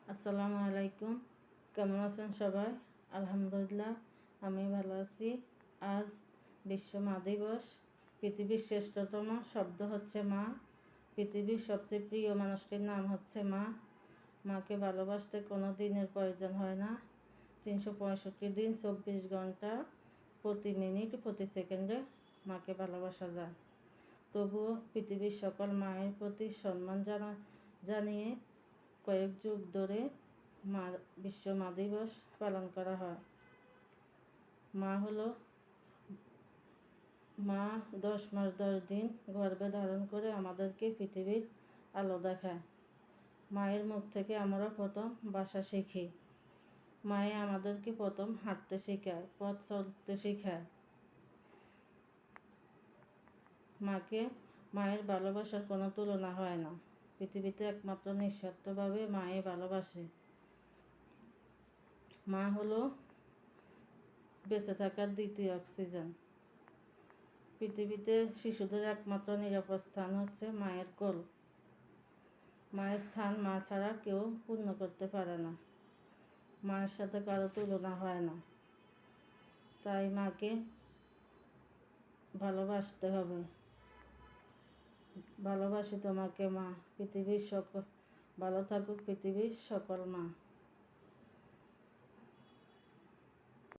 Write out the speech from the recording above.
আসসালামু আলাইকুম। কেমন আছেন সবাই? আলহামদুলিল্লাহ, আমি ভালো আছি। আজ বিশ্ব মা দিবস। পৃথিবীর শ্রেষ্ঠতম শব্দ হচ্ছে মা। পৃথিবীর সবচেয়ে প্রিয় মানুষটির নাম হচ্ছে মা। মাকে ভালোবাসতে কোনো দিনের প্রয়োজন হয় না। 365 দিন 24 ঘন্টা প্রতি মিনিট প্রতি সেকেন্ডে মাকে ভালোবাসা যায়। তবুও পৃথিবীর সকল মায়ের প্রতি সম্মান জানিয়ে কয়েক যুগ ধরে বিশ্ব মা দিবস পালন করা হয়। মা 10 মাস 10 দিন গর্ভে ধারণ করে আমাদেরকে পৃথিবীর আলো দেখায়। মায়ের মুখ থেকে আমরা প্রথম ভাষা শিখি। মায়ে আমাদেরকে প্রথম হাঁটতে শেখায়, পথ চলতে শেখায়। মায়ের ভালোবাসার কোনো তুলনা হয় না। পৃথিবীতে একমাত্র নিঃস্বার্থভাবে মায়ে ভালোবাসে। মা হলো বেঁচে থাকার দ্বিতীয় অক্সিজেন। পৃথিবীতে শিশুদের একমাত্র নিরাপদ স্থান হচ্ছে মায়ের কোল। মায়ের স্থান মা ছাড়া কেউ পূর্ণ করতে পারে না। মায়ের সাথে কারো তুলনা হয় না। তাই মাকে ভালোবাসতে হবে। ভালোবাসি তোমাকে মা। ভালো থাকুক পৃথিবীর সকল মা।